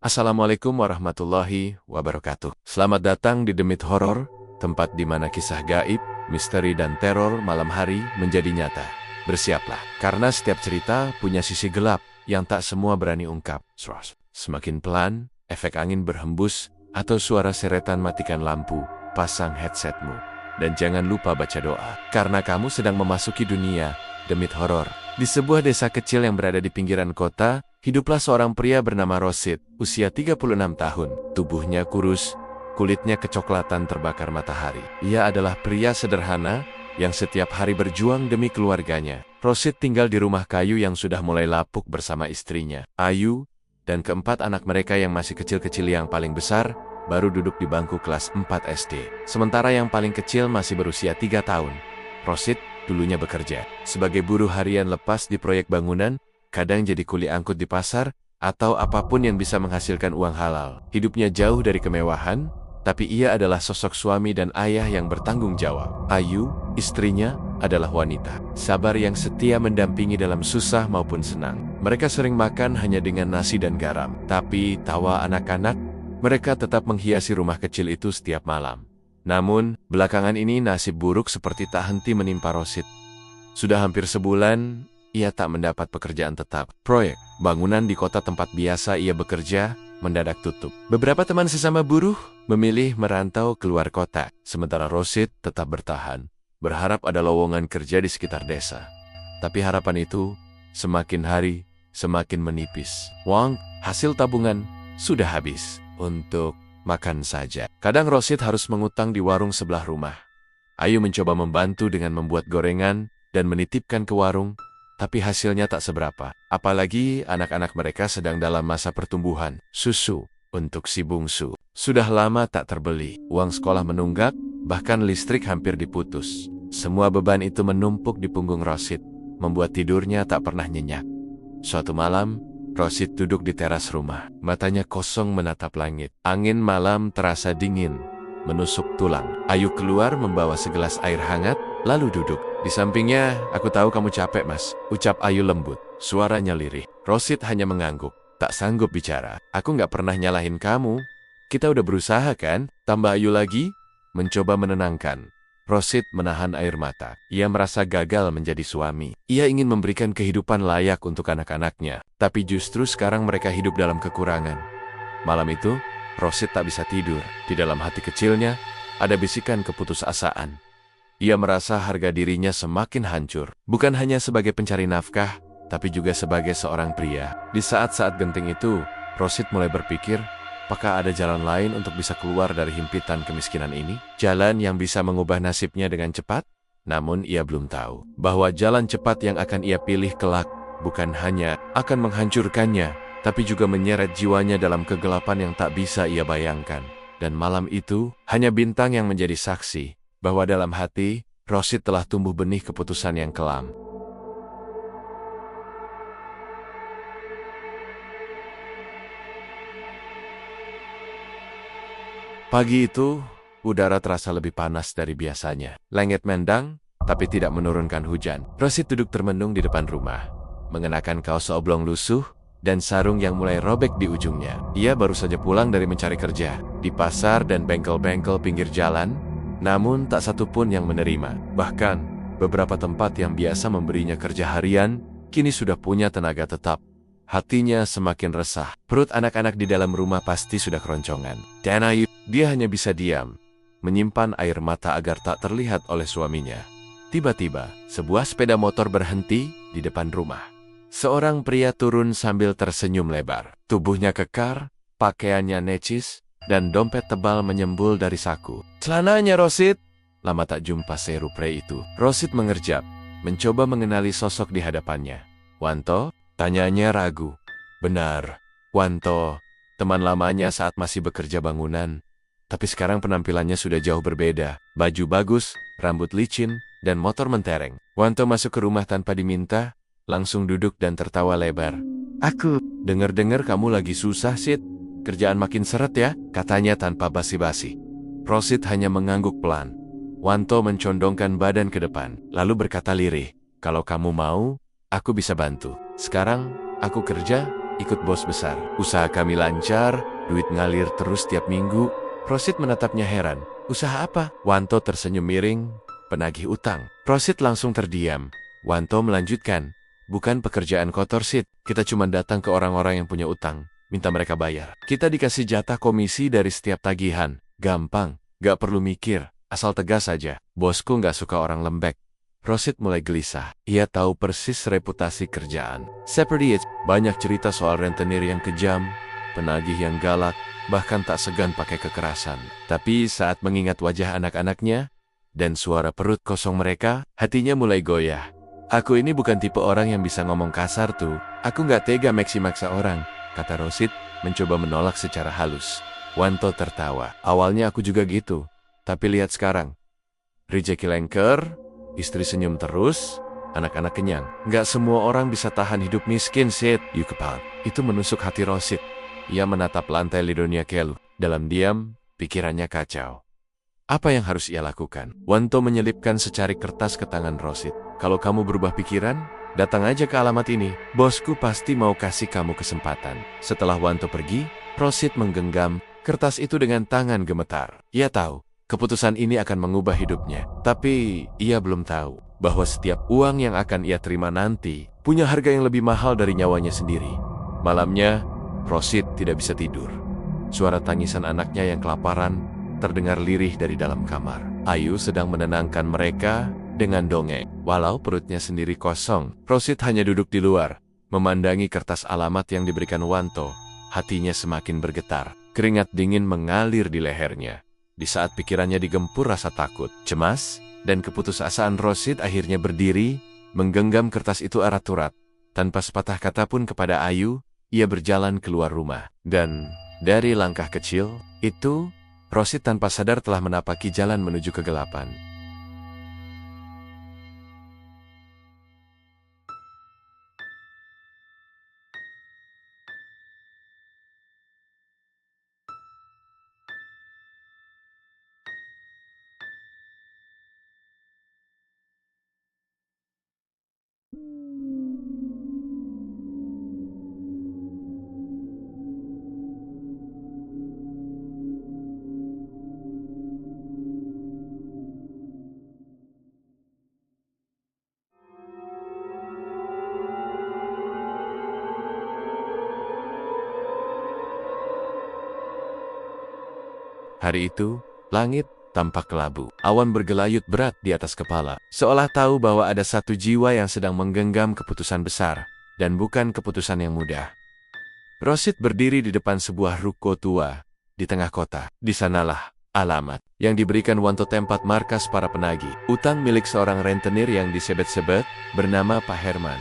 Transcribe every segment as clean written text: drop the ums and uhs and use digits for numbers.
Assalamualaikum warahmatullahi wabarakatuh. Selamat datang di Demit Horor, tempat di mana kisah gaib, misteri dan teror malam hari menjadi nyata. Bersiaplah, karena setiap cerita punya sisi gelap yang tak semua berani ungkap. Semakin pelan, efek angin berhembus, atau suara seretan matikan lampu, pasang headsetmu. Dan jangan lupa baca doa, karena kamu sedang memasuki dunia Demit Horor. Di sebuah desa kecil yang berada di pinggiran kota, hiduplah seorang pria bernama Rosid, usia 36 tahun. Tubuhnya kurus, kulitnya kecoklatan terbakar matahari. Ia adalah pria sederhana yang setiap hari berjuang demi keluarganya. Rosid tinggal di rumah kayu yang sudah mulai lapuk bersama istrinya, Ayu, dan keempat anak mereka yang masih kecil-kecil. Yang paling besar baru duduk di bangku kelas 4 SD. Sementara yang paling kecil masih berusia 3 tahun. Rosid dulunya bekerja sebagai buruh harian lepas di proyek bangunan, kadang jadi kuli angkut di pasar, atau apapun yang bisa menghasilkan uang halal. Hidupnya jauh dari kemewahan, tapi ia adalah sosok suami dan ayah yang bertanggung jawab. Ayu, istrinya, adalah wanita sabar yang setia mendampingi dalam susah maupun senang. Mereka sering makan hanya dengan nasi dan garam, tapi tawa anak-anak, mereka tetap menghiasi rumah kecil itu setiap malam. Namun, belakangan ini nasib buruk seperti tak henti menimpa Rosid. Sudah hampir sebulan, ia tak mendapat pekerjaan tetap. Proyek bangunan di kota tempat biasa ia bekerja mendadak tutup. Beberapa teman sesama buruh memilih merantau keluar kota, sementara Rosid tetap bertahan, berharap ada lowongan kerja di sekitar desa. Tapi harapan itu semakin hari semakin menipis. Uang hasil tabungan sudah habis untuk makan saja. Kadang Rosid harus mengutang di warung sebelah rumah. Ayu mencoba membantu dengan membuat gorengan dan menitipkan ke warung, tapi hasilnya tak seberapa. Apalagi anak-anak mereka sedang dalam masa pertumbuhan. Susu untuk si bungsu sudah lama tak terbeli. Uang sekolah menunggak, bahkan listrik hampir diputus. Semua beban itu menumpuk di punggung Rosid, membuat tidurnya tak pernah nyenyak. Suatu malam, Rosid duduk di teras rumah. Matanya kosong menatap langit. Angin malam terasa dingin, menusuk tulang. Ayu keluar membawa segelas air hangat, lalu duduk. Di sampingnya, "Aku tahu kamu capek, Mas," ucap Ayu lembut. Suaranya lirih. Rosid hanya mengangguk, tak sanggup bicara. "Aku nggak pernah nyalahin kamu. Kita udah berusaha kan?" Tambah Ayu lagi, mencoba menenangkan. Rosid menahan air mata. Ia merasa gagal menjadi suami. Ia ingin memberikan kehidupan layak untuk anak-anaknya. Tapi justru sekarang mereka hidup dalam kekurangan. Malam itu, Rosid tak bisa tidur. Di dalam hati kecilnya, ada bisikan keputusasaan. Ia merasa harga dirinya semakin hancur. Bukan hanya sebagai pencari nafkah, tapi juga sebagai seorang pria. Di saat-saat genting itu, Rosid mulai berpikir, apakah ada jalan lain untuk bisa keluar dari himpitan kemiskinan ini? Jalan yang bisa mengubah nasibnya dengan cepat? Namun ia belum tahu bahwa jalan cepat yang akan ia pilih kelak bukan hanya akan menghancurkannya, tapi juga menyeret jiwanya dalam kegelapan yang tak bisa ia bayangkan. Dan malam itu, hanya bintang yang menjadi saksi bahwa dalam hati, Rosid telah tumbuh benih keputusan yang kelam. Pagi itu, udara terasa lebih panas dari biasanya. Langit mendang, tapi tidak menurunkan hujan. Rosid duduk termenung di depan rumah, mengenakan kaos oblong lusuh dan sarung yang mulai robek di ujungnya. Ia baru saja pulang dari mencari kerja di pasar dan bengkel-bengkel pinggir jalan, namun tak satu pun yang menerima. Bahkan, beberapa tempat yang biasa memberinya kerja harian, kini sudah punya tenaga tetap. Hatinya semakin resah. Perut anak-anak di dalam rumah pasti sudah keroncongan. Dan Ayu, dia hanya bisa diam, menyimpan air mata agar tak terlihat oleh suaminya. Tiba-tiba, sebuah sepeda motor berhenti di depan rumah. Seorang pria turun sambil tersenyum lebar. Tubuhnya kekar, pakaiannya necis, dan dompet tebal menyembul dari saku. "Celananya, Rosid!" Lama tak jumpa seru pria itu. Rosid mengerjap, mencoba mengenali sosok di hadapannya. "Wanto?" Tanyanya ragu. Benar, Wanto, teman lamanya saat masih bekerja bangunan. Tapi sekarang penampilannya sudah jauh berbeda. Baju bagus, rambut licin, dan motor mentereng. Wanto masuk ke rumah tanpa diminta, langsung duduk dan tertawa lebar. "Aku dengar-dengar kamu lagi susah, Sid. Kerjaan makin seret ya," katanya tanpa basi-basi. Rosid hanya mengangguk pelan. Wanto mencondongkan badan ke depan, lalu berkata lirih, "Kalau kamu mau, aku bisa bantu. Sekarang, aku kerja, ikut bos besar. Usaha kami lancar, duit ngalir terus tiap minggu. Rosid menatapnya heran. Usaha apa? Wanto tersenyum miring, penagih utang. Rosid langsung terdiam. Wanto melanjutkan. Bukan pekerjaan kotor, Sid. Kita cuma datang ke orang-orang yang punya utang, minta mereka bayar. Kita dikasih jatah komisi dari setiap tagihan. Gampang, gak perlu mikir, asal tegas saja. Bosku gak suka orang lembek. Rosid mulai gelisah. Ia tahu persis reputasi kerjaan. Seperti itu, banyak cerita soal rentenir yang kejam, penagih yang galak, bahkan tak segan pakai kekerasan. Tapi saat mengingat wajah anak-anaknya dan suara perut kosong mereka, hatinya mulai goyah. Aku ini bukan tipe orang yang bisa ngomong kasar tuh. Aku gak tega maksa orang, kata Rosid, mencoba menolak secara halus. Wanto tertawa. Awalnya aku juga gitu, tapi lihat sekarang. Rezeki lengker, istri senyum terus, anak-anak kenyang. Gak semua orang bisa tahan hidup miskin, Sid. You kepal. Itu menusuk hati Rosid. Ia menatap lantai Lidonia Kelu. Dalam diam, pikirannya kacau. Apa yang harus ia lakukan? Wanto menyelipkan secari kertas ke tangan Rosid. Kalau kamu berubah pikiran, datang aja ke alamat ini. Bosku pasti mau kasih kamu kesempatan. Setelah Wanto pergi, Rosid menggenggam kertas itu dengan tangan gemetar. Ia tahu, keputusan ini akan mengubah hidupnya. Tapi, ia belum tahu bahwa setiap uang yang akan ia terima nanti punya harga yang lebih mahal dari nyawanya sendiri. Malamnya, Rosid tidak bisa tidur. Suara tangisan anaknya yang kelaparan terdengar lirih dari dalam kamar. Ayu sedang menenangkan mereka dengan dongeng. Walau perutnya sendiri kosong, Rosid hanya duduk di luar, memandangi kertas alamat yang diberikan Wanto. Hatinya semakin bergetar. Keringat dingin mengalir di lehernya. Di saat pikirannya digempur rasa takut, cemas, dan keputusasaan, Rosid akhirnya berdiri, menggenggam kertas itu erat-urat. Tanpa sepatah kata pun kepada Ayu, ia berjalan keluar rumah. Dan dari langkah kecil itu, Rosid tanpa sadar telah menapaki jalan menuju kegelapan. Hari itu, langit tampak kelabu. Awan bergelayut berat di atas kepala, seolah tahu bahwa ada satu jiwa yang sedang menggenggam keputusan besar, dan bukan keputusan yang mudah. Rosid berdiri di depan sebuah ruko tua di tengah kota. Di sanalah alamat yang diberikan Wanto, tempat markas para penagih utang milik seorang rentenir yang disebet-sebet bernama Pak Herman.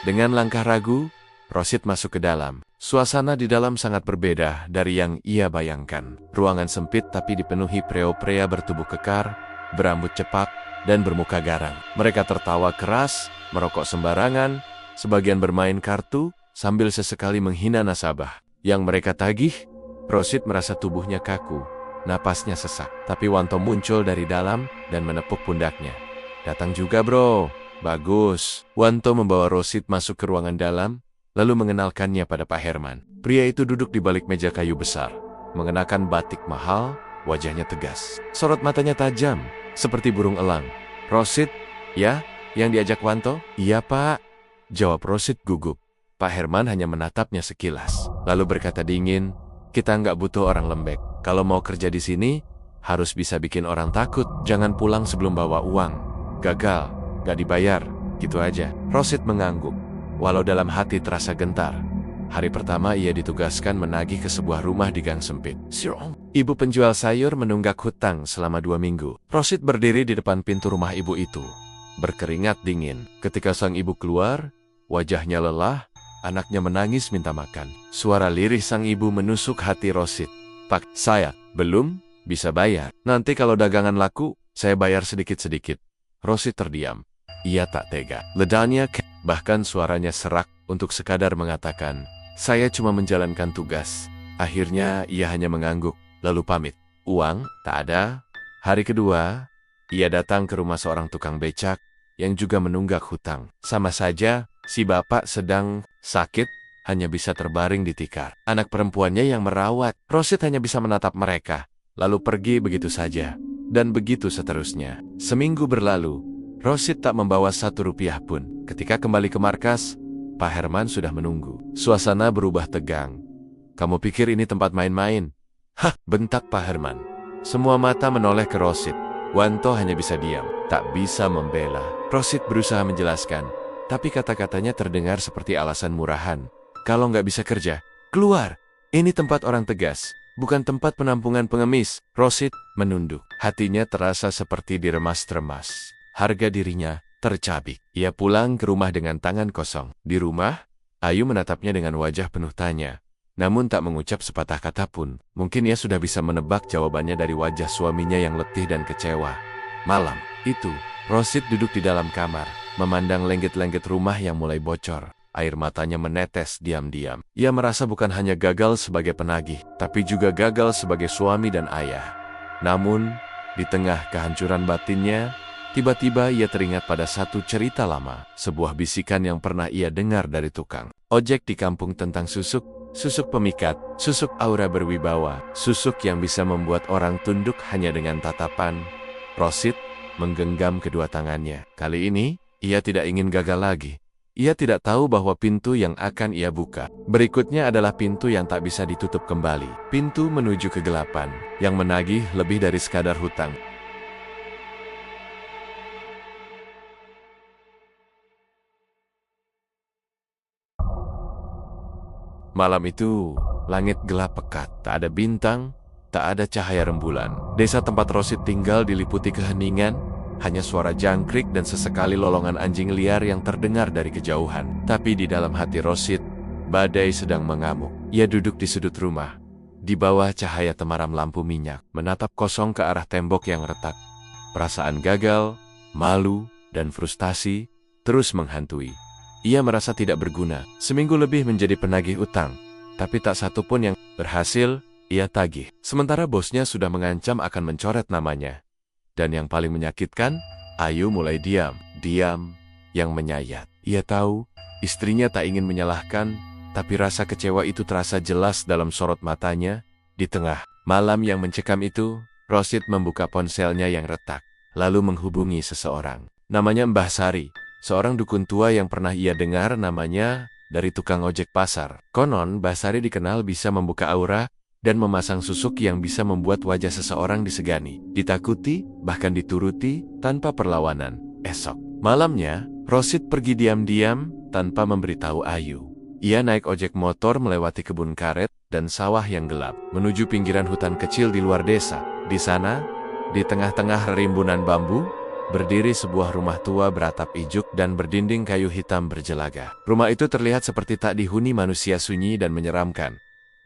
Dengan langkah ragu, Rosid masuk ke dalam. Suasana di dalam sangat berbeda dari yang ia bayangkan. Ruangan sempit tapi dipenuhi pria-pria bertubuh kekar, berambut cepak, dan bermuka garang. Mereka tertawa keras, merokok sembarangan, sebagian bermain kartu, sambil sesekali menghina nasabah. Yang mereka tagih, Rosid merasa tubuhnya kaku, napasnya sesak. Tapi Wanto muncul dari dalam dan menepuk pundaknya. Datang juga, bro. Bagus. Wanto membawa Rosid masuk ke ruangan dalam, lalu mengenalkannya pada Pak Herman. Pria itu duduk di balik meja kayu besar, mengenakan batik mahal, wajahnya tegas. Sorot matanya tajam, seperti burung elang. Rosid, ya? Yang diajak Wanto? Iya, Pak. Jawab Rosid gugup. Pak Herman hanya menatapnya sekilas, lalu berkata dingin, kita nggak butuh orang lembek. Kalau mau kerja di sini, harus bisa bikin orang takut. Jangan pulang sebelum bawa uang. Gagal, nggak dibayar, gitu aja. Rosid mengangguk, walau dalam hati terasa gentar. Hari pertama ia ditugaskan menagih ke sebuah rumah di gang sempit. Ibu penjual sayur menunggak hutang selama 2 minggu. Rosid berdiri di depan pintu rumah ibu itu, berkeringat dingin. Ketika sang ibu keluar, wajahnya lelah, anaknya menangis minta makan. Suara lirih sang ibu menusuk hati Rosid. Pak, saya belum bisa bayar. Nanti kalau dagangan laku, saya bayar sedikit-sedikit. Rosid terdiam. Ia tak tega. Ledanya bahkan suaranya serak untuk sekadar mengatakan, saya cuma menjalankan tugas. Akhirnya ia hanya mengangguk, lalu pamit. Uang tak ada. Hari kedua, ia datang ke rumah seorang tukang becak yang juga menunggak hutang. Sama saja, si bapak sedang sakit, hanya bisa terbaring di tikar. Anak perempuannya yang merawat. Rosid hanya bisa menatap mereka, lalu pergi begitu saja. Dan begitu seterusnya. Seminggu berlalu, Rosid tak membawa 1 rupiah pun. Ketika kembali ke markas, Pak Herman sudah menunggu. Suasana berubah tegang. "Kamu pikir ini tempat main-main?" "Hah," bentak Pak Herman. Semua mata menoleh ke Rosid. Wanto hanya bisa diam, tak bisa membela. Rosid berusaha menjelaskan, tapi kata-katanya terdengar seperti alasan murahan. "Kalau nggak bisa kerja, keluar. Ini tempat orang tegas, bukan tempat penampungan pengemis." Rosid menunduk. Hatinya terasa seperti diremas-remas. Harga dirinya tercabik. Ia pulang ke rumah dengan tangan kosong. Di rumah, Ayu menatapnya dengan wajah penuh tanya, namun tak mengucap sepatah kata pun. Mungkin ia sudah bisa menebak jawabannya dari wajah suaminya yang letih dan kecewa. Malam itu, Rosid duduk di dalam kamar, memandang lenggit-lenggit rumah yang mulai bocor. Air matanya menetes diam-diam. Ia merasa bukan hanya gagal sebagai penagih, tapi juga gagal sebagai suami dan ayah. Namun, di tengah kehancuran batinnya, tiba-tiba ia teringat pada satu cerita lama, sebuah bisikan yang pernah ia dengar dari tukang ojek di kampung tentang susuk pemikat, susuk aura berwibawa, susuk yang bisa membuat orang tunduk hanya dengan tatapan. Rosid menggenggam kedua tangannya. Kali ini, ia tidak ingin gagal lagi. Ia tidak tahu bahwa pintu yang akan ia buka berikutnya adalah pintu yang tak bisa ditutup kembali. Pintu menuju kegelapan, yang menagih lebih dari sekadar hutang. Malam itu, langit gelap pekat. Tak ada bintang, tak ada cahaya rembulan. Desa tempat Rosid tinggal diliputi keheningan, hanya suara jangkrik dan sesekali lolongan anjing liar yang terdengar dari kejauhan. Tapi di dalam hati Rosid, badai sedang mengamuk. Ia duduk di sudut rumah, di bawah cahaya temaram lampu minyak, menatap kosong ke arah tembok yang retak. Perasaan gagal, malu, dan frustasi terus menghantui. Ia merasa tidak berguna. Seminggu lebih menjadi penagih utang, tapi tak satu pun yang berhasil ia tagih. Sementara bosnya sudah mengancam akan mencoret namanya. Dan yang paling menyakitkan, Ayu mulai diam yang menyayat. Ia tahu istrinya tak ingin menyalahkan, tapi rasa kecewa itu terasa jelas dalam sorot matanya. Di tengah malam yang mencekam itu, Rosid membuka ponselnya yang retak, lalu menghubungi seseorang. Namanya Mbah Sari. Seorang dukun tua yang pernah ia dengar namanya dari tukang ojek pasar. Konon, Mbah Sari dikenal bisa membuka aura dan memasang susuk yang bisa membuat wajah seseorang disegani, ditakuti, bahkan dituruti tanpa perlawanan. Esok malamnya, Rosid pergi diam-diam tanpa memberitahu Ayu. Ia naik ojek motor melewati kebun karet dan sawah yang gelap, menuju pinggiran hutan kecil di luar desa. Di sana, di tengah-tengah rimbunan bambu, berdiri sebuah rumah tua beratap ijuk dan berdinding kayu hitam berjelaga. Rumah itu terlihat seperti tak dihuni manusia, sunyi dan menyeramkan.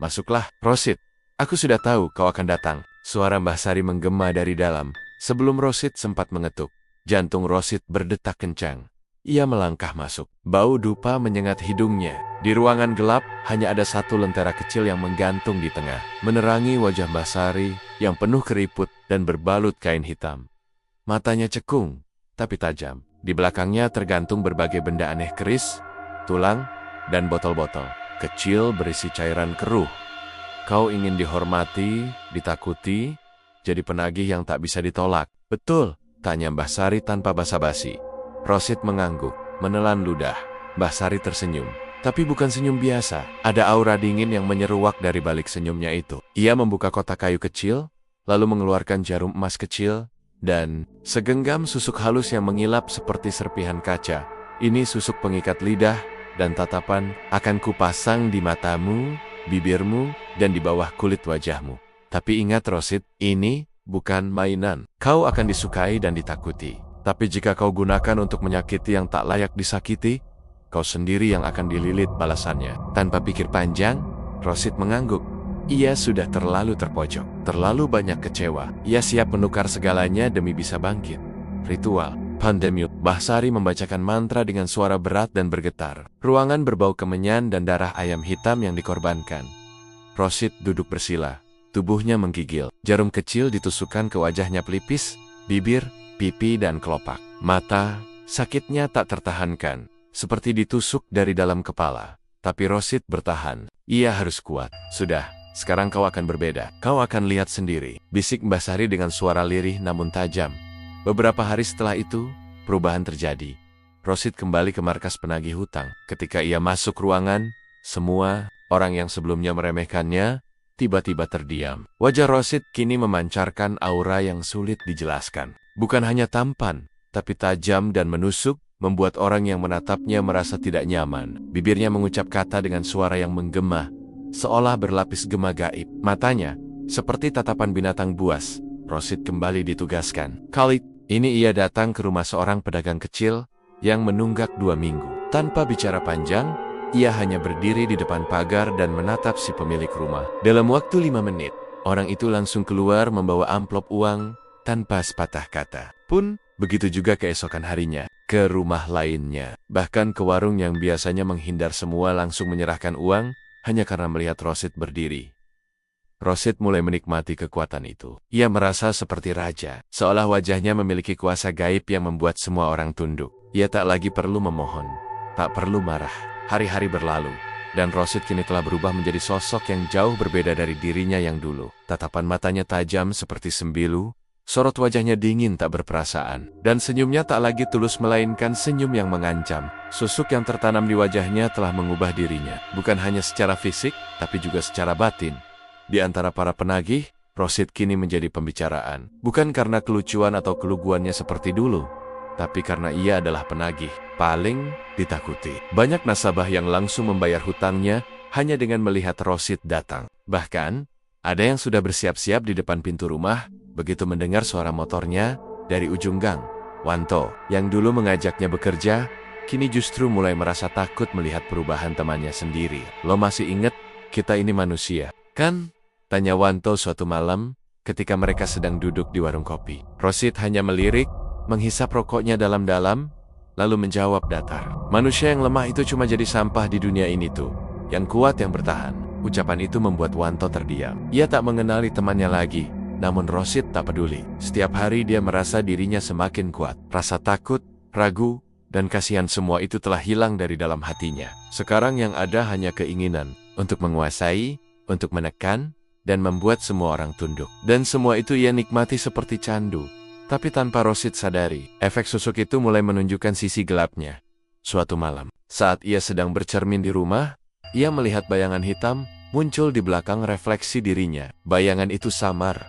"Masuklah, Rosid. Aku sudah tahu kau akan datang." Suara Mbah Sari menggema dari dalam. Sebelum Rosid sempat mengetuk, jantung Rosid berdetak kencang. Ia melangkah masuk. Bau dupa menyengat hidungnya. Di ruangan gelap, hanya ada satu lentera kecil yang menggantung di tengah, menerangi wajah Mbah Sari yang penuh keriput dan berbalut kain hitam. Matanya cekung, tapi tajam. Di belakangnya tergantung berbagai benda aneh, keris, tulang, dan botol-botol kecil berisi cairan keruh. "Kau ingin dihormati, ditakuti, jadi penagih yang tak bisa ditolak, betul?" tanya Mbah Sari tanpa basa-basi. Rosid mengangguk, menelan ludah. Mbah Sari tersenyum, tapi bukan senyum biasa. Ada aura dingin yang menyeruak dari balik senyumnya itu. Ia membuka kotak kayu kecil, lalu mengeluarkan jarum emas kecil, dan segenggam susuk halus yang mengilap seperti serpihan kaca. "Ini susuk pengikat lidah dan tatapan, akan kupasang di matamu, bibirmu, dan di bawah kulit wajahmu. Tapi ingat Rosid, ini bukan mainan. Kau akan disukai dan ditakuti. Tapi jika kau gunakan untuk menyakiti yang tak layak disakiti, kau sendiri yang akan dililit balasannya." Tanpa pikir panjang, Rosid mengangguk. Ia sudah terlalu terpojok, terlalu banyak kecewa. Ia siap menukar segalanya demi bisa bangkit. Ritual Pandemiut. Mbah Sari membacakan mantra dengan suara berat dan bergetar. Ruangan berbau kemenyan dan darah ayam hitam yang dikorbankan. Rosid duduk bersila, tubuhnya menggigil. Jarum kecil ditusukkan ke wajahnya pelipis, bibir, pipi, dan kelopak. Mata, sakitnya tak tertahankan, seperti ditusuk dari dalam kepala. Tapi Rosid bertahan. Ia harus kuat. Sudah, sekarang kau akan berbeda. Kau akan lihat sendiri. Bisik Mbah Sari dengan suara lirih namun tajam. Beberapa hari setelah itu, perubahan terjadi. Rosid kembali ke markas penagih hutang. Ketika ia masuk ruangan, semua orang yang sebelumnya meremehkannya tiba-tiba terdiam. Wajah Rosid kini memancarkan aura yang sulit dijelaskan. Bukan hanya tampan, tapi tajam dan menusuk, membuat orang yang menatapnya merasa tidak nyaman. Bibirnya mengucap kata dengan suara yang menggema, seolah berlapis gema gaib. Matanya, seperti tatapan binatang buas. Rosid kembali ditugaskan. Kali ini ia datang ke rumah seorang pedagang kecil yang menunggak 2 minggu. Tanpa bicara panjang, ia hanya berdiri di depan pagar dan menatap si pemilik rumah. Dalam waktu 5 menit, orang itu langsung keluar membawa amplop uang tanpa sepatah kata. Pun, begitu juga keesokan harinya. Ke rumah lainnya, bahkan ke warung yang biasanya menghindar semua langsung menyerahkan uang hanya karena melihat Rosid berdiri. Rosid mulai menikmati kekuatan itu. Ia merasa seperti raja, seolah wajahnya memiliki kuasa gaib yang membuat semua orang tunduk. Ia tak lagi perlu memohon, tak perlu marah. Hari-hari berlalu, dan Rosid kini telah berubah menjadi sosok yang jauh berbeda dari dirinya yang dulu. Tatapan matanya tajam seperti sembilu, sorot wajahnya dingin tak berperasaan, dan senyumnya tak lagi tulus melainkan senyum yang mengancam. Susuk yang tertanam di wajahnya telah mengubah dirinya, bukan hanya secara fisik, tapi juga secara batin. Di antara para penagih, Rosid kini menjadi pembicaraan. Bukan karena kelucuan atau keluguannya seperti dulu, tapi karena ia adalah penagih paling ditakuti. Banyak nasabah yang langsung membayar hutangnya hanya dengan melihat Rosid datang. Bahkan, ada yang sudah bersiap-siap di depan pintu rumah, begitu mendengar suara motornya dari ujung gang. Wanto, yang dulu mengajaknya bekerja, kini justru mulai merasa takut melihat perubahan temannya sendiri. Lo masih inget, kita ini manusia, kan? Tanya Wanto suatu malam, ketika mereka sedang duduk di warung kopi. Rosid hanya melirik, menghisap rokoknya dalam-dalam, lalu menjawab datar. Manusia yang lemah itu cuma jadi sampah di dunia ini tuh. Yang kuat yang bertahan. Ucapan itu membuat Wanto terdiam. Ia tak mengenali temannya lagi. Namun Rosid tak peduli. Setiap hari dia merasa dirinya semakin kuat. Rasa takut, ragu, dan kasihan semua itu telah hilang dari dalam hatinya. Sekarang yang ada hanya keinginan untuk menguasai, untuk menekan, dan membuat semua orang tunduk. Dan semua itu ia nikmati seperti candu. Tapi tanpa Rosid sadari, efek susuk itu mulai menunjukkan sisi gelapnya. Suatu malam, saat ia sedang bercermin di rumah, ia melihat bayangan hitam muncul di belakang refleksi dirinya. Bayangan itu samar,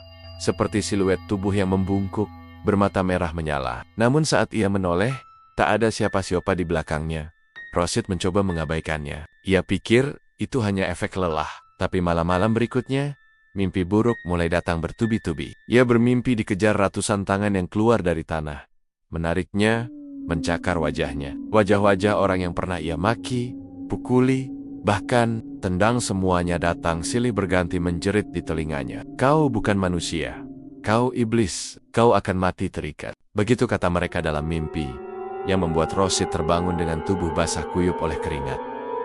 seperti siluet tubuh yang membungkuk, bermata merah menyala. Namun saat ia menoleh, tak ada siapa-siapa di belakangnya. Rosid mencoba mengabaikannya. Ia pikir itu hanya efek lelah. Tapi malam-malam berikutnya, mimpi buruk mulai datang bertubi-tubi. Ia bermimpi dikejar ratusan tangan yang keluar dari tanah. Menariknya, mencakar wajahnya. Wajah-wajah orang yang pernah ia maki, pukuli, bahkan tendang semuanya datang silih berganti menjerit di telinganya. Kau bukan manusia. Kau iblis. Kau akan mati terikat. Begitu kata mereka dalam mimpi, yang membuat Rosid terbangun dengan tubuh basah kuyup oleh keringat.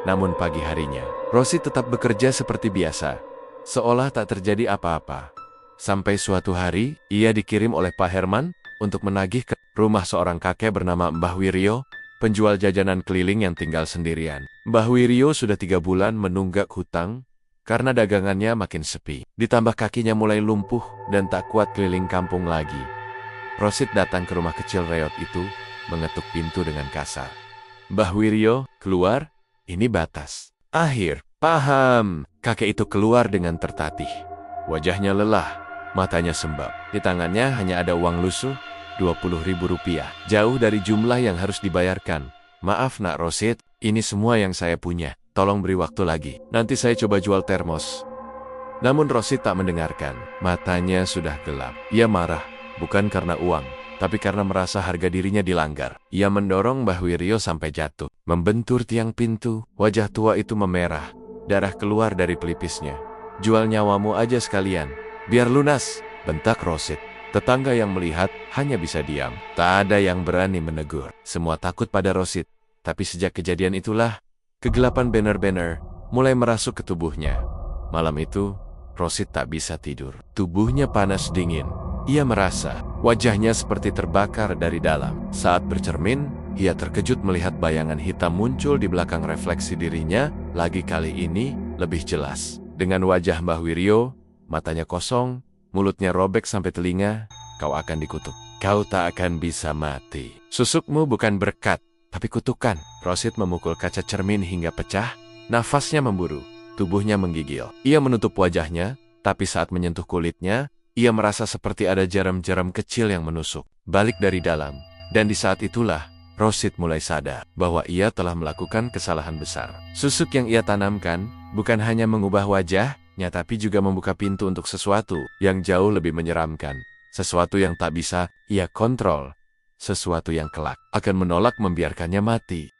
Namun pagi harinya, Rosid tetap bekerja seperti biasa, seolah tak terjadi apa-apa. Sampai suatu hari, ia dikirim oleh Pak Herman untuk menagih ke rumah seorang kakek bernama Mbah Wiryo, penjual jajanan keliling yang tinggal sendirian. Mbah Wiryo sudah 3 bulan menunggak hutang karena dagangannya makin sepi. Ditambah kakinya mulai lumpuh dan tak kuat keliling kampung lagi. Rosid datang ke rumah kecil reot itu, mengetuk pintu dengan kasar. Mbah Wiryo, keluar, ini batas. Akhir, paham. Kakek itu keluar dengan tertatih. Wajahnya lelah, matanya sembab. Di tangannya hanya ada uang lusuh, 20.000 rupiah. Jauh dari jumlah yang harus dibayarkan. Maaf nak Rosid, ini semua yang saya punya. Tolong beri waktu lagi. Nanti saya coba jual termos. Namun Rosid tak mendengarkan. Matanya sudah gelap. Ia marah, bukan karena uang, tapi karena merasa harga dirinya dilanggar. Ia mendorong Mbah Wiryo sampai jatuh. Membentur tiang pintu, wajah tua itu memerah. Darah keluar dari pelipisnya. Jual nyawamu aja sekalian. Biar lunas, bentak Rosid. Tetangga yang melihat hanya bisa diam. Tak ada yang berani menegur. Semua takut pada Rosid. Tapi sejak kejadian itulah, kegelapan banner-banner mulai merasuk ke tubuhnya. Malam itu, Rosid tak bisa tidur. Tubuhnya panas dingin. Ia merasa wajahnya seperti terbakar dari dalam. Saat bercermin, ia terkejut melihat bayangan hitam muncul di belakang refleksi dirinya, lagi kali ini lebih jelas. Dengan wajah Mbah Wiryo, matanya kosong, mulutnya robek sampai telinga, kau akan dikutuk. Kau tak akan bisa mati. Susukmu bukan berkat, tapi kutukan. Rosid memukul kaca cermin hingga pecah, nafasnya memburu, tubuhnya menggigil. Ia menutup wajahnya, tapi saat menyentuh kulitnya, ia merasa seperti ada jarum-jarum kecil yang menusuk, balik dari dalam. Dan di saat itulah, Rosid mulai sadar bahwa ia telah melakukan kesalahan besar. Susuk yang ia tanamkan bukan hanya mengubah wajahnya, tapi juga membuka pintu untuk sesuatu yang jauh lebih menyeramkan. Sesuatu yang tak bisa ia kontrol. Sesuatu yang kelak akan menolak membiarkannya mati.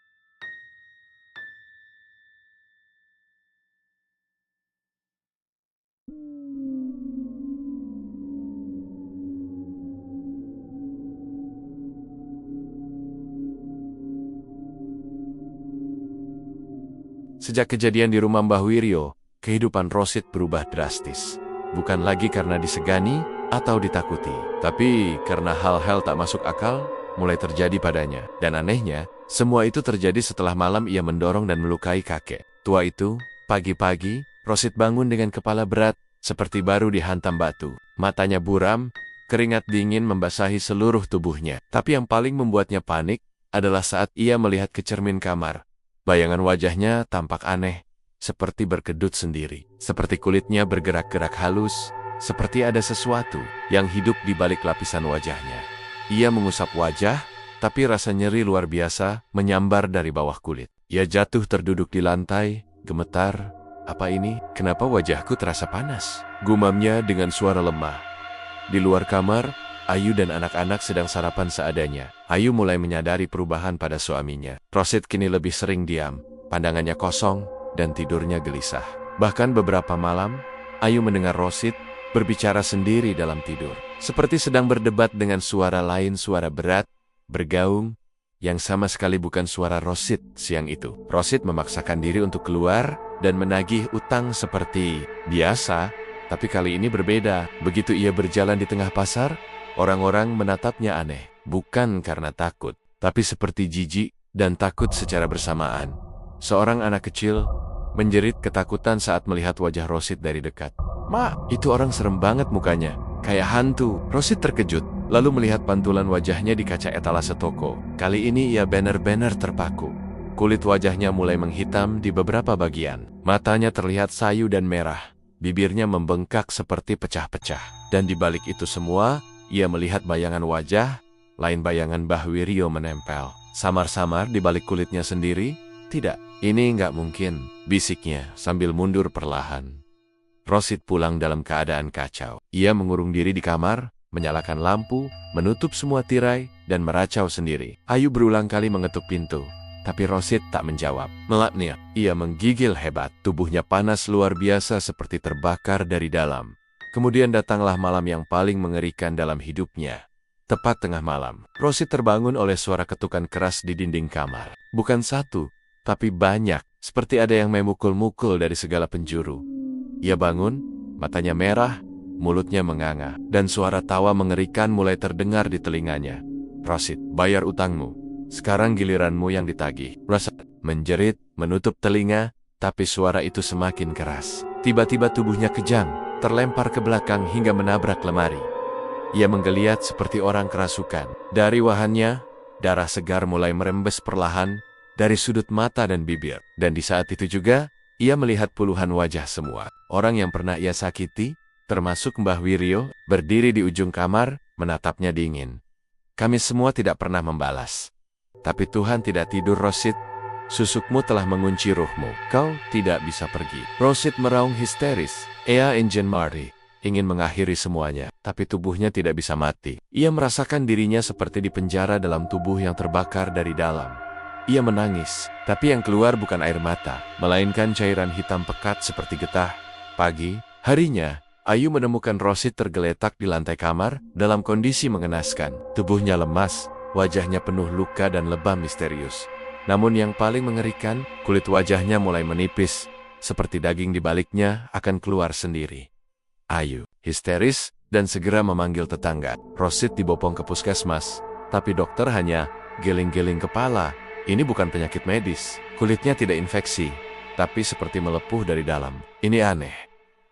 Sejak kejadian di rumah Mbah Wiryo, kehidupan Rosid berubah drastis. Bukan lagi karena disegani atau ditakuti, tapi karena hal-hal tak masuk akal mulai terjadi padanya. Dan anehnya, semua itu terjadi setelah malam ia mendorong dan melukai kakek tua itu. Pagi-pagi, Rosid bangun dengan kepala berat, seperti baru dihantam batu. Matanya buram, keringat dingin membasahi seluruh tubuhnya. Tapi yang paling membuatnya panik adalah saat ia melihat ke cermin kamar. Bayangan wajahnya tampak aneh, seperti berkedut sendiri. Seperti kulitnya bergerak-gerak halus, seperti ada sesuatu yang hidup di balik lapisan wajahnya. Ia mengusap wajah, tapi rasa nyeri luar biasa menyambar dari bawah kulit. Ia jatuh terduduk di lantai, gemetar. Apa ini? Kenapa wajahku terasa panas? Gumamnya dengan suara lemah. Di luar kamar, Ayu dan anak-anak sedang sarapan seadanya. Ayu mulai menyadari perubahan pada suaminya. Rosid kini lebih sering diam, pandangannya kosong, dan tidurnya gelisah. Bahkan beberapa malam, Ayu mendengar Rosid berbicara sendiri dalam tidur. Seperti sedang berdebat dengan suara lain, suara berat, bergaung, yang sama sekali bukan suara Rosid siang itu. Rosid memaksakan diri untuk keluar dan menagih utang seperti biasa, tapi kali ini berbeda. Begitu ia berjalan di tengah pasar, orang-orang menatapnya aneh, bukan karena takut, tapi seperti jijik dan takut secara bersamaan. Seorang anak kecil menjerit ketakutan saat melihat wajah Rosid dari dekat. "Ma, itu orang serem banget mukanya, kayak hantu." Rosid terkejut, lalu melihat pantulan wajahnya di kaca etalase toko. Kali ini ia benar-benar terpaku. Kulit wajahnya mulai menghitam di beberapa bagian. Matanya terlihat sayu dan merah, bibirnya membengkak seperti pecah-pecah. Dan di balik itu semua, ia melihat bayangan wajah, lain bayangan Mbah Wiryo menempel. Samar-samar di balik kulitnya sendiri. "Tidak, ini nggak mungkin," bisiknya sambil mundur perlahan. Rosid pulang dalam keadaan kacau. Ia mengurung diri di kamar, menyalakan lampu, menutup semua tirai, dan meracau sendiri. Ayu berulang kali mengetuk pintu, tapi Rosid tak menjawab. Melaknya, ia menggigil hebat. Tubuhnya panas luar biasa seperti terbakar dari dalam. Kemudian datanglah malam yang paling mengerikan dalam hidupnya. Tepat tengah malam, Rosid terbangun oleh suara ketukan keras di dinding kamar. Bukan satu, tapi banyak, seperti ada yang memukul-mukul dari segala penjuru. Ia bangun, matanya merah, mulutnya menganga, dan suara tawa mengerikan mulai terdengar di telinganya. "Rosid, bayar utangmu. Sekarang giliranmu yang ditagih." Rosid menjerit, menutup telinga, tapi suara itu semakin keras. Tiba-tiba tubuhnya kejang, terlempar ke belakang hingga menabrak lemari. Ia menggeliat seperti orang kerasukan. Dari wahannya, darah segar mulai merembes perlahan dari sudut mata dan bibir. Dan di saat itu juga, ia melihat puluhan wajah semua. Orang yang pernah ia sakiti, termasuk Mbah Wiryo, berdiri di ujung kamar, menatapnya dingin. "Kami semua tidak pernah membalas. Tapi Tuhan tidak tidur, Rosid. Susukmu telah mengunci ruhmu. Kau tidak bisa pergi." Rosid meraung histeris. Ea Engine Marty ingin mengakhiri semuanya, tapi tubuhnya tidak bisa mati. Ia merasakan dirinya seperti di penjara dalam tubuh yang terbakar dari dalam. Ia menangis, tapi yang keluar bukan air mata, melainkan cairan hitam pekat seperti getah. Pagi harinya, Ayu menemukan Rosid tergeletak di lantai kamar dalam kondisi mengenaskan. Tubuhnya lemas, wajahnya penuh luka dan lebam misterius. Namun yang paling mengerikan, kulit wajahnya mulai menipis, seperti daging di baliknya akan keluar sendiri. Ayu histeris dan segera memanggil tetangga. Rosid dibopong ke puskesmas, tapi dokter hanya geling-geling kepala. Ini bukan penyakit medis. Kulitnya tidak infeksi, tapi seperti melepuh dari dalam. Ini aneh.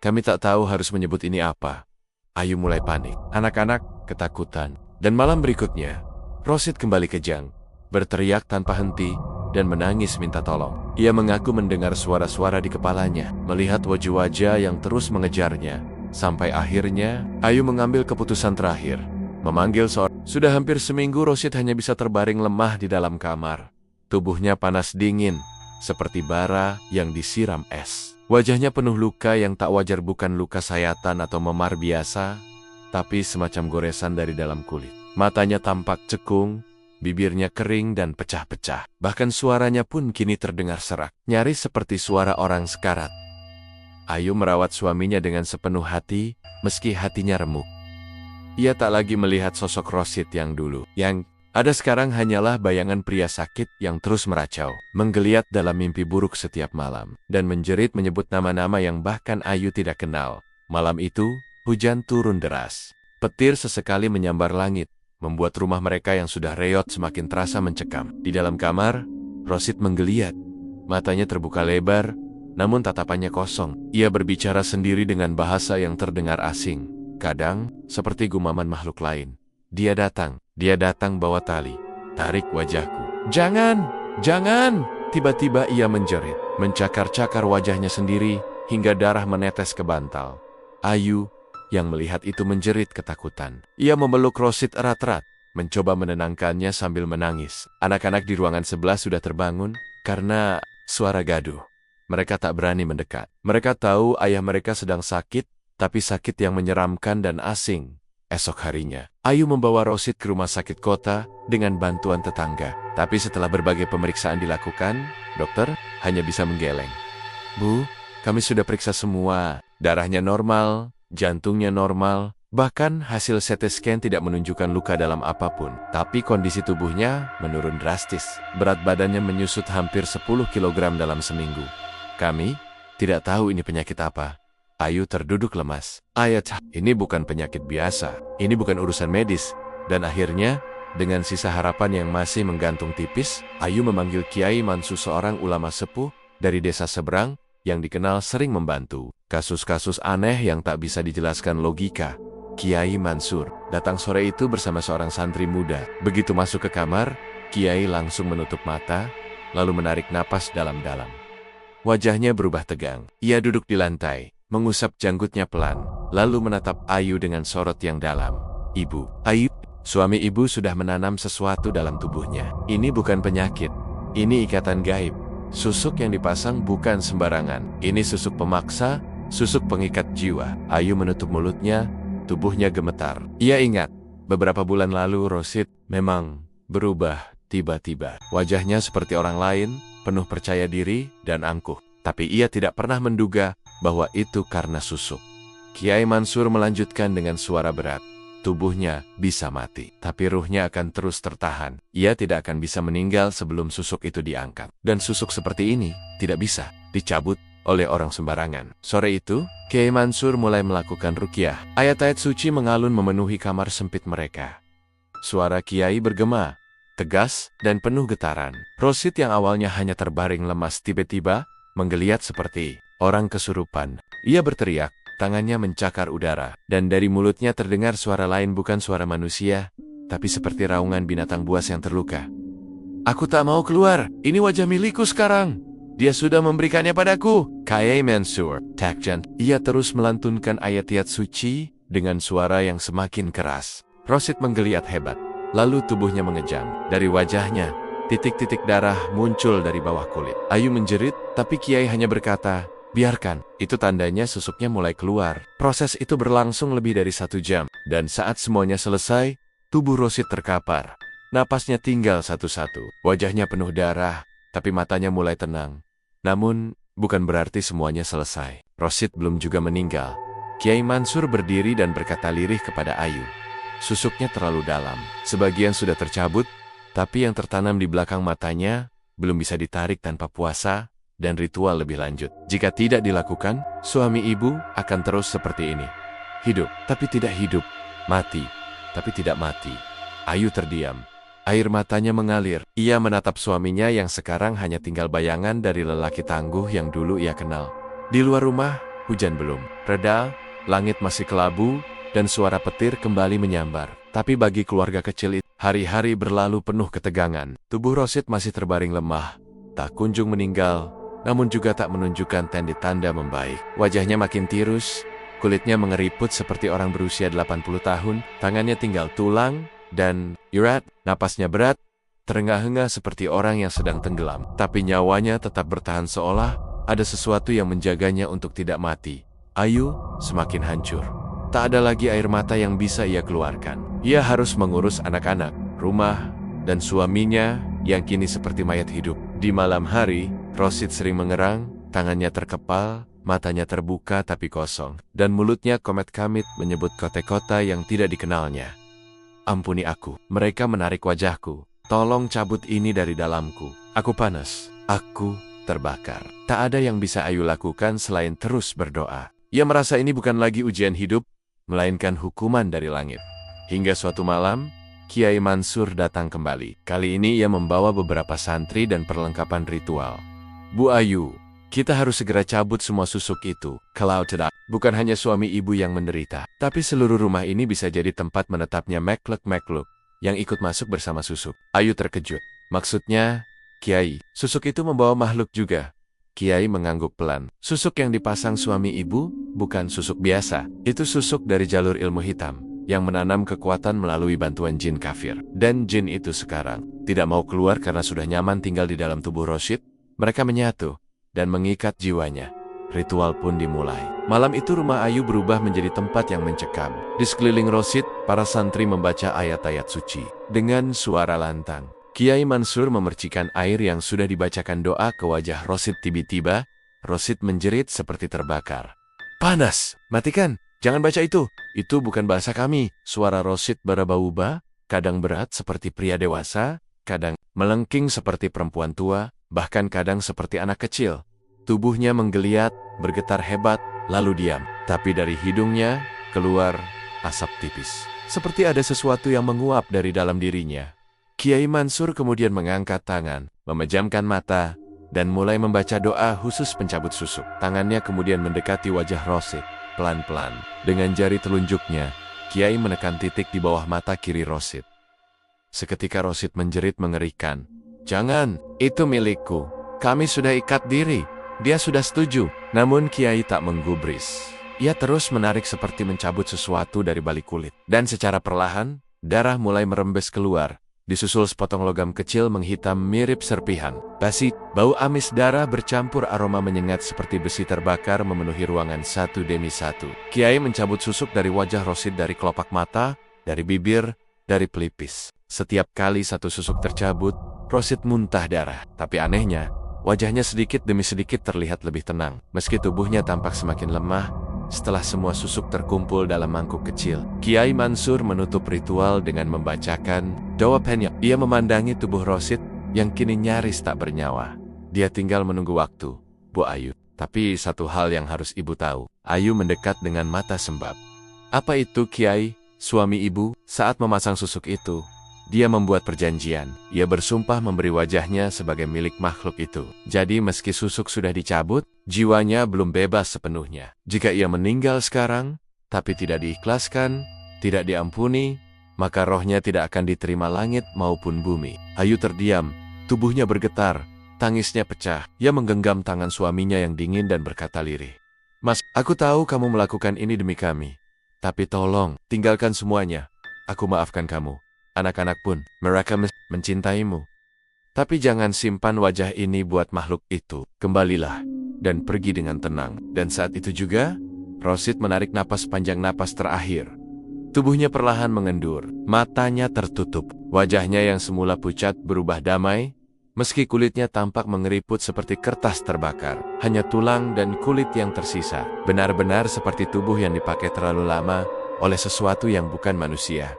Kami tak tahu harus menyebut ini apa. Ayu mulai panik. Anak-anak ketakutan. Dan malam berikutnya, Rosid kembali kejang, berteriak tanpa henti, dan menangis minta tolong. Ia mengaku mendengar suara-suara di kepalanya, melihat wajah-wajah yang terus mengejarnya. Sampai akhirnya, Ayu mengambil keputusan terakhir, memanggil seorang. Sudah hampir seminggu Rosid hanya bisa terbaring lemah di dalam kamar. Tubuhnya panas dingin, seperti bara yang disiram es. Wajahnya penuh luka yang tak wajar, bukan luka sayatan atau memar biasa, tapi semacam goresan dari dalam kulit. Matanya tampak cekung, bibirnya kering dan pecah-pecah. Bahkan suaranya pun kini terdengar serak, nyaris seperti suara orang sekarat. Ayu merawat suaminya dengan sepenuh hati, meski hatinya remuk. Ia tak lagi melihat sosok Rosid yang dulu. Yang ada sekarang hanyalah bayangan pria sakit yang terus meracau, menggeliat dalam mimpi buruk setiap malam, dan menjerit menyebut nama-nama yang bahkan Ayu tidak kenal. Malam itu, hujan turun deras. Petir sesekali menyambar langit, membuat rumah mereka yang sudah reot semakin terasa mencekam. Di dalam kamar, Rosid menggeliat. Matanya terbuka lebar, namun tatapannya kosong. Ia berbicara sendiri dengan bahasa yang terdengar asing. Kadang, seperti gumaman makhluk lain. Dia datang bawa tali. Tarik wajahku. Jangan, jangan! Tiba-tiba ia menjerit, mencakar-cakar wajahnya sendiri, hingga darah menetes ke bantal. Ayu, yang melihat itu menjerit ketakutan. Ia memeluk Rosid erat-erat, mencoba menenangkannya sambil menangis. Anak-anak di ruangan sebelah sudah terbangun, karena suara gaduh. Mereka tak berani mendekat. Mereka tahu ayah mereka sedang sakit, tapi sakit yang menyeramkan dan asing. Esok harinya, Ayu membawa Rosid ke rumah sakit kota dengan bantuan tetangga. Tapi setelah berbagai pemeriksaan dilakukan, dokter hanya bisa menggeleng. Bu, kami sudah periksa semua. Darahnya normal, jantungnya normal, bahkan hasil CT scan tidak menunjukkan luka dalam apapun. Tapi kondisi tubuhnya menurun drastis. Berat badannya menyusut hampir 10 kg dalam seminggu. Kami tidak tahu ini penyakit apa. Ayu terduduk lemas. Ayat, ini bukan penyakit biasa. Ini bukan urusan medis. Dan akhirnya, dengan sisa harapan yang masih menggantung tipis, Ayu memanggil Kiai Mansur, seorang ulama sepuh dari desa seberang yang dikenal sering membantu kasus-kasus aneh yang tak bisa dijelaskan logika. Kiai Mansur datang sore itu bersama seorang santri muda. Begitu masuk ke kamar, Kiai langsung menutup mata, lalu menarik napas dalam-dalam. Wajahnya berubah tegang. Ia duduk di lantai, mengusap janggutnya pelan, lalu menatap Ayu dengan sorot yang dalam. Ibu, Ayu, suami ibu sudah menanam sesuatu dalam tubuhnya. Ini bukan penyakit, ini ikatan gaib. Susuk yang dipasang bukan sembarangan. Ini susuk pemaksa, susuk pengikat jiwa. Ayu menutup mulutnya, tubuhnya gemetar. Ia ingat, beberapa bulan lalu Rosid memang berubah tiba-tiba. Wajahnya seperti orang lain, penuh percaya diri dan angkuh. Tapi ia tidak pernah menduga bahwa itu karena susuk. Kiai Mansur melanjutkan dengan suara berat. Tubuhnya bisa mati, tapi ruhnya akan terus tertahan. Ia tidak akan bisa meninggal sebelum susuk itu diangkat. Dan susuk seperti ini tidak bisa dicabut oleh orang sembarangan. Sore itu, Kiai Mansur mulai melakukan ruqyah. Ayat-ayat suci mengalun memenuhi kamar sempit mereka. Suara Kiai bergema, tegas dan penuh getaran. Rosid yang awalnya hanya terbaring lemas tiba-tiba menggeliat seperti orang kesurupan. Ia berteriak, tangannya mencakar udara, dan dari mulutnya terdengar suara lain, bukan suara manusia, tapi seperti raungan binatang buas yang terluka. Aku tak mau keluar, ini wajah milikku sekarang. Dia sudah memberikannya padaku. Kiai Mansur, takjan. Ia terus melantunkan ayat-ayat suci dengan suara yang semakin keras. Rosid menggeliat hebat, lalu tubuhnya mengejang. Dari wajahnya, titik-titik darah muncul dari bawah kulit. Ayu menjerit, tapi Kiai hanya berkata, biarkan, itu tandanya susuknya mulai keluar. Proses itu berlangsung lebih dari 1 jam, dan saat semuanya selesai, tubuh Rosid terkapar. Napasnya tinggal satu-satu. Wajahnya penuh darah, tapi matanya mulai tenang. Namun, bukan berarti semuanya selesai. Rosid belum juga meninggal. Kiai Mansur berdiri dan berkata lirih kepada Ayu. Susuknya terlalu dalam. Sebagian sudah tercabut, tapi yang tertanam di belakang matanya belum bisa ditarik tanpa puasa dan ritual lebih lanjut. Jika tidak dilakukan, suami ibu akan terus seperti ini. Hidup, tapi tidak hidup. Mati, tapi tidak mati. Ayu terdiam. Air matanya mengalir. Ia menatap suaminya yang sekarang hanya tinggal bayangan dari lelaki tangguh yang dulu ia kenal. Di luar rumah, hujan belum reda, langit masih kelabu, dan suara petir kembali menyambar. Tapi bagi keluarga kecil itu, hari-hari berlalu penuh ketegangan. Tubuh Rosid masih terbaring lemah, tak kunjung meninggal, namun juga tak menunjukkan tanda membaik. Wajahnya makin tirus, kulitnya mengeriput seperti orang berusia 80 tahun, tangannya tinggal tulang, dan irat, napasnya berat, terengah-engah seperti orang yang sedang tenggelam. Tapi nyawanya tetap bertahan seolah ada sesuatu yang menjaganya untuk tidak mati. Ayu semakin hancur. Tak ada lagi air mata yang bisa ia keluarkan. Ia harus mengurus anak-anak, rumah, dan suaminya yang kini seperti mayat hidup. Di malam hari, Rosid sering mengerang, tangannya terkepal, matanya terbuka tapi kosong, dan mulutnya komet-kamit menyebut kota-kota yang tidak dikenalnya. Ampuni aku, mereka menarik wajahku. Tolong cabut ini dari dalamku. Aku panas, aku terbakar. Tak ada yang bisa Ayu lakukan selain terus berdoa. Ia merasa ini bukan lagi ujian hidup, melainkan hukuman dari langit. Hingga suatu malam, Kiai Mansur datang kembali. Kali ini ia membawa beberapa santri dan perlengkapan ritual. Bu Ayu, kita harus segera cabut semua susuk itu. Kalau tidak, bukan hanya suami ibu yang menderita, tapi seluruh rumah ini bisa jadi tempat menetapnya makhluk-makhluk yang ikut masuk bersama susuk. Ayu terkejut. Maksudnya, Kiai, susuk itu membawa makhluk juga. Kiai mengangguk pelan. Susuk yang dipasang suami ibu bukan susuk biasa. Itu susuk dari jalur ilmu hitam yang menanam kekuatan melalui bantuan jin kafir. Dan jin itu sekarang tidak mau keluar karena sudah nyaman tinggal di dalam tubuh Rosid. Mereka menyatu dan mengikat jiwanya. Ritual pun dimulai. Malam itu rumah Ayu berubah menjadi tempat yang mencekam. Di sekeliling Rosid, para santri membaca ayat-ayat suci. Dengan suara lantang, Kiai Mansur memercikan air yang sudah dibacakan doa ke wajah Rosid. Tiba-tiba, Rosid menjerit seperti terbakar. Panas! Matikan! Jangan baca itu! Itu bukan bahasa kami. Suara Rosid berubah-ubah, kadang berat seperti pria dewasa, kadang melengking seperti perempuan tua, bahkan kadang seperti anak kecil. Tubuhnya menggeliat, bergetar hebat, lalu diam. Tapi dari hidungnya keluar asap tipis. Seperti ada sesuatu yang menguap dari dalam dirinya. Kiai Mansur kemudian mengangkat tangan, memejamkan mata, dan mulai membaca doa khusus pencabut susuk. Tangannya kemudian mendekati wajah Rosid, pelan-pelan. Dengan jari telunjuknya, Kiai menekan titik di bawah mata kiri Rosid. Seketika Rosid menjerit mengerikan. Jangan, itu milikku. Kami sudah ikat diri. Dia sudah setuju. Namun Kiai tak menggubris. Ia terus menarik seperti mencabut sesuatu dari balik kulit. Dan secara perlahan, darah mulai merembes keluar. Disusul sepotong logam kecil menghitam mirip serpihan. Basi, bau amis darah bercampur aroma menyengat seperti besi terbakar memenuhi ruangan satu demi satu. Kiai mencabut susuk dari wajah Rosid, dari kelopak mata, dari bibir, dari pelipis. Setiap kali satu susuk tercabut, Rosid muntah darah. Tapi anehnya, wajahnya sedikit demi sedikit terlihat lebih tenang. Meski tubuhnya tampak semakin lemah, setelah semua susuk terkumpul dalam mangkuk kecil, Kiai Mansur menutup ritual dengan membacakan doa penyak. Ia memandangi tubuh Rosid yang kini nyaris tak bernyawa. Dia tinggal menunggu waktu, Bu Ayu. Tapi satu hal yang harus ibu tahu. Ayu mendekat dengan mata sembab. Apa itu, Kiai? Suami ibu, saat memasang susuk itu, dia membuat perjanjian. Ia bersumpah memberi wajahnya sebagai milik makhluk itu. Jadi meski susuk sudah dicabut, jiwanya belum bebas sepenuhnya. Jika ia meninggal sekarang, tapi tidak diikhlaskan, tidak diampuni, maka rohnya tidak akan diterima langit maupun bumi. Ayu terdiam, tubuhnya bergetar, tangisnya pecah. Ia menggenggam tangan suaminya yang dingin dan berkata lirih. Mas, aku tahu kamu melakukan ini demi kami. Tapi tolong, tinggalkan semuanya. Aku maafkan kamu. Anak-anak pun, mereka mencintaimu. Tapi jangan simpan wajah ini buat makhluk itu. Kembalilah, dan pergi dengan tenang. Dan saat itu juga, Rosid menarik napas panjang, napas terakhir. Tubuhnya perlahan mengendur, matanya tertutup. Wajahnya yang semula pucat berubah damai, meski kulitnya tampak mengeriput seperti kertas terbakar. Hanya tulang dan kulit yang tersisa. Benar-benar seperti tubuh yang dipakai terlalu lama oleh sesuatu yang bukan manusia.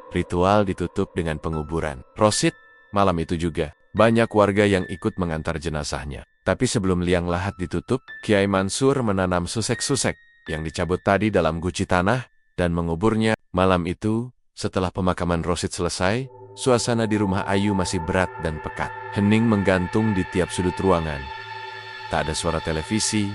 Ritual ditutup dengan penguburan. Rosid, malam itu juga, banyak warga yang ikut mengantar jenazahnya. Tapi sebelum liang lahat ditutup, Kiai Mansur menanam susek-susek yang dicabut tadi dalam guci tanah dan menguburnya. Malam itu, setelah pemakaman Rosid selesai, suasana di rumah Ayu masih berat dan pekat. Hening menggantung di tiap sudut ruangan. Tak ada suara televisi,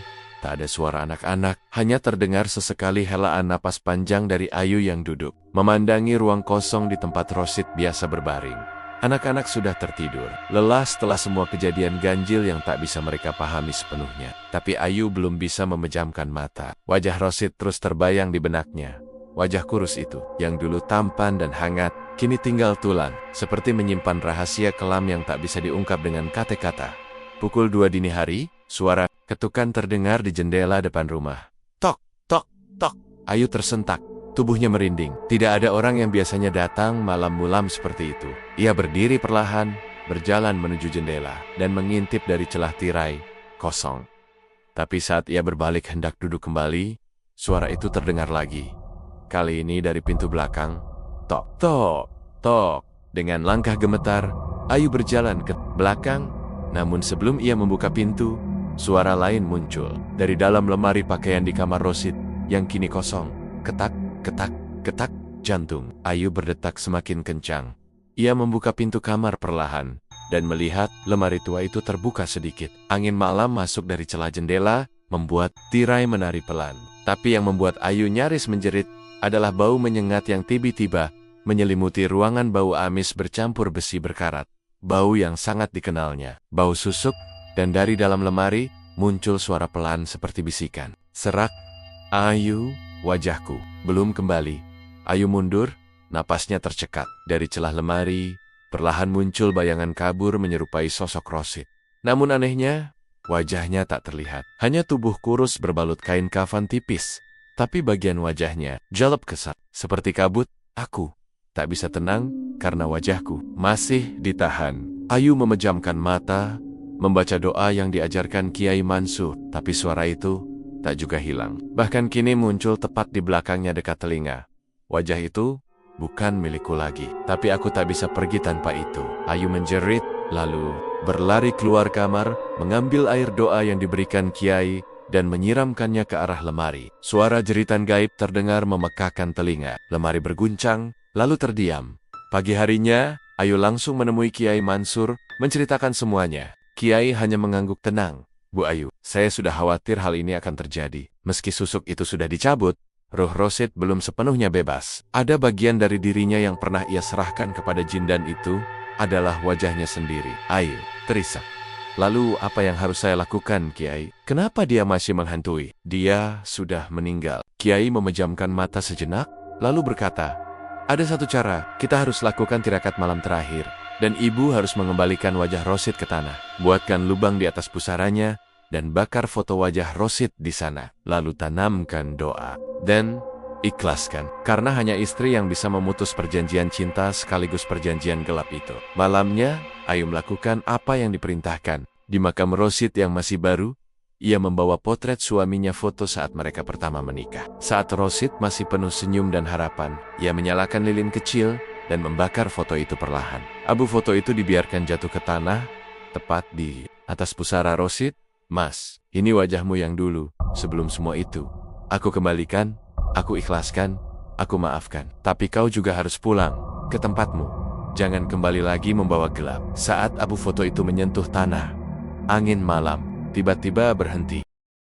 tak ada suara anak-anak, hanya terdengar sesekali helaan napas panjang dari Ayu yang duduk, memandangi ruang kosong di tempat Rosid biasa berbaring. Anak-anak sudah tertidur, lelah setelah semua kejadian ganjil yang tak bisa mereka pahami sepenuhnya. Tapi Ayu belum bisa memejamkan mata. Wajah Rosid terus terbayang di benaknya. Wajah kurus itu, yang dulu tampan dan hangat, kini tinggal tulang, seperti menyimpan rahasia kelam yang tak bisa diungkap dengan kata-kata. Pukul 2 dini hari, suara ketukan terdengar di jendela depan rumah. Tok, tok, tok. Ayu tersentak. Tubuhnya merinding. Tidak ada orang yang biasanya datang malam-mulam seperti itu. Ia berdiri perlahan, berjalan menuju jendela, dan mengintip dari celah tirai kosong. Tapi saat ia berbalik hendak duduk kembali, suara itu terdengar lagi. Kali ini dari pintu belakang. Tok, tok, tok. Dengan langkah gemetar, Ayu berjalan ke belakang. Namun sebelum ia membuka pintu, suara lain muncul dari dalam lemari pakaian di kamar Rosid yang kini kosong. Ketak, ketak, ketak, jantung Ayu berdetak semakin kencang. Ia membuka pintu kamar perlahan dan melihat lemari tua itu terbuka sedikit. Angin malam masuk dari celah jendela, membuat tirai menari pelan. Tapi yang membuat Ayu nyaris menjerit adalah bau menyengat yang tiba-tiba menyelimuti ruangan. Bau amis bercampur besi berkarat. Bau yang sangat dikenalnya. Bau susuk, dan dari dalam lemari muncul suara pelan seperti bisikan. Serak, Ayu, wajahku belum kembali. Ayu mundur, napasnya tercekat. Dari celah lemari, perlahan muncul bayangan kabur menyerupai sosok Rosid. Namun anehnya, wajahnya tak terlihat. Hanya tubuh kurus berbalut kain kafan tipis. Tapi bagian wajahnya jalap kesat, seperti kabut. Aku tak bisa tenang karena wajahku masih ditahan. Ayu memejamkan mata, membaca doa yang diajarkan Kiai Mansur, tapi suara itu tak juga hilang. Bahkan kini muncul tepat di belakangnya dekat telinga. Wajah itu bukan milikku lagi, tapi aku tak bisa pergi tanpa itu. Ayu menjerit, lalu berlari keluar kamar, mengambil air doa yang diberikan Kiai, dan menyiramkannya ke arah lemari. Suara jeritan gaib terdengar memekakkan telinga. Lemari berguncang, lalu terdiam. Pagi harinya, Ayu langsung menemui Kiai Mansur, menceritakan semuanya. Kiai hanya mengangguk tenang. Bu Ayu, saya sudah khawatir hal ini akan terjadi. Meski susuk itu sudah dicabut, roh Rosid belum sepenuhnya bebas. Ada bagian dari dirinya yang pernah ia serahkan kepada jin, dan itu adalah wajahnya sendiri. Ayu terisak. Lalu apa yang harus saya lakukan, Kiai? Kenapa dia masih menghantui? Dia sudah meninggal. Kiai memejamkan mata sejenak, lalu berkata, ada satu cara, kita harus lakukan tirakat malam terakhir, dan ibu harus mengembalikan wajah Rosid ke tanah. Buatkan lubang di atas pusaranya, dan bakar foto wajah Rosid di sana. Lalu tanamkan doa, dan ikhlaskan. Karena hanya istri yang bisa memutus perjanjian cinta sekaligus perjanjian gelap itu. Malamnya, Ayu melakukan apa yang diperintahkan. Di makam Rosid yang masih baru, ia membawa potret suaminya foto saat mereka pertama menikah. Saat Rosid masih penuh senyum dan harapan, ia menyalakan lilin kecil dan membakar foto itu perlahan. Abu foto itu dibiarkan jatuh ke tanah, tepat di atas pusara Rosid. Mas, ini wajahmu yang dulu, sebelum semua itu. Aku kembalikan, aku ikhlaskan, aku maafkan. Tapi kau juga harus pulang ke tempatmu. Jangan kembali lagi membawa gelap. Saat abu foto itu menyentuh tanah, angin malam tiba-tiba berhenti.